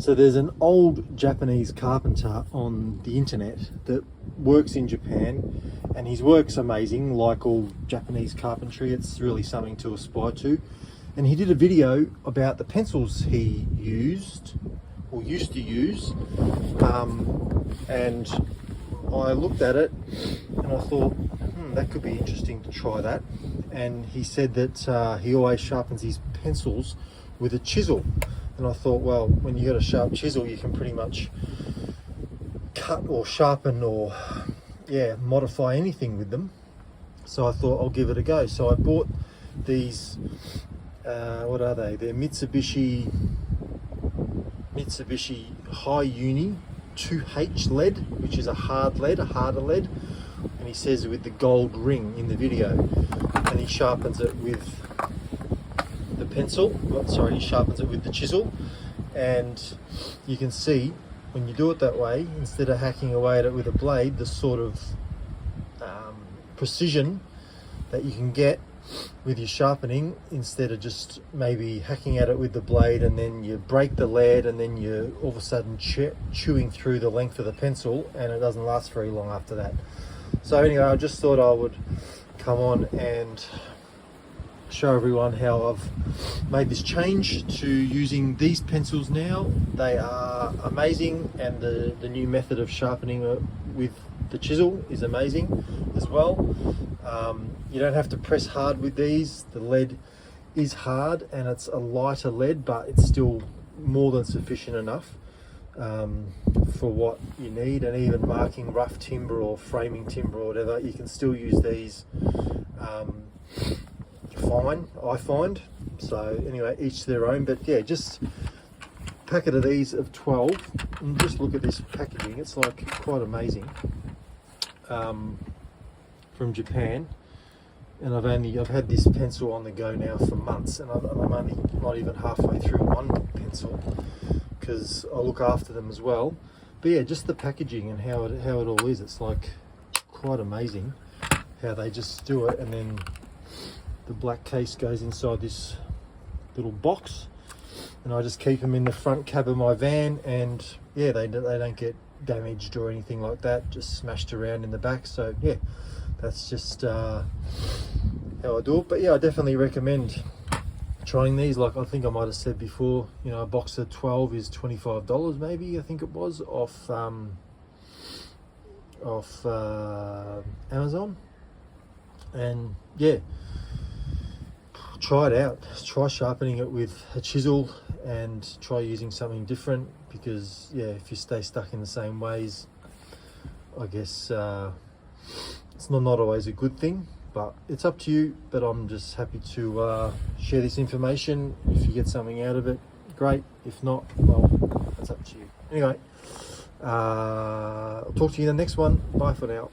So there's an old Japanese carpenter on the internet that works in Japan, and his work's amazing. Like all Japanese carpentry, it's really something to aspire to. And he did a video about the pencils he used or used to use, and I looked at it and I thought, that could be interesting to try that. And he said that he always sharpens his pencils with a chisel. And I thought, well, when you got a sharp chisel, you can pretty much cut or sharpen or modify anything with them. So I thought I'll give it a go. So I bought these, what are they? They're Mitsubishi High Uni 2H lead, which is a hard lead, a harder lead. And he says with the gold ring in the video, and he sharpens it with the pencil, he sharpens it with the chisel. And you can see when you do it that way, instead of hacking away at it with a blade, the sort of precision that you can get with your sharpening, instead of just maybe hacking at it with the blade and then you break the lead and then you're all of a sudden chewing through the length of the pencil, and it doesn't last very long after that. So anyway, I just thought I would come on and show everyone how I've made this change to using these pencils now. They are amazing, and the new method of sharpening with the chisel is amazing as well. You don't have to press hard with these. The lead is hard and it's a lighter lead, but it's still more than sufficient enough for what you need. And even marking rough timber or framing timber or whatever, you can still use these fine, I find. So anyway, each their own, but yeah, just a packet of these of 12, and just look at this packaging. It's like quite amazing, from Japan. And I've had this pencil on the go now for months, and I'm only not even halfway through one pencil because I look after them as well. But yeah, just the packaging and how it all is, it's like quite amazing how they just do it. And then the black case goes inside this little box, and I just keep them in the front cab of my van, and yeah, they don't get damaged or anything like that, just smashed around in the back. So yeah, that's just how I do it. But yeah, I definitely recommend trying these. Like I think I might have said before, you know, a box of 12 is $25 maybe, I think it was, off Amazon. And yeah, try it out. Try sharpening it with a chisel and try using something different, because yeah, if you stay stuck in the same ways, I guess it's not always a good thing, but it's up to you. But I'm just happy to share this information. If you get something out of it, great. If not, well, that's up to you. Anyway, I'll talk to you in the next one. Bye for now.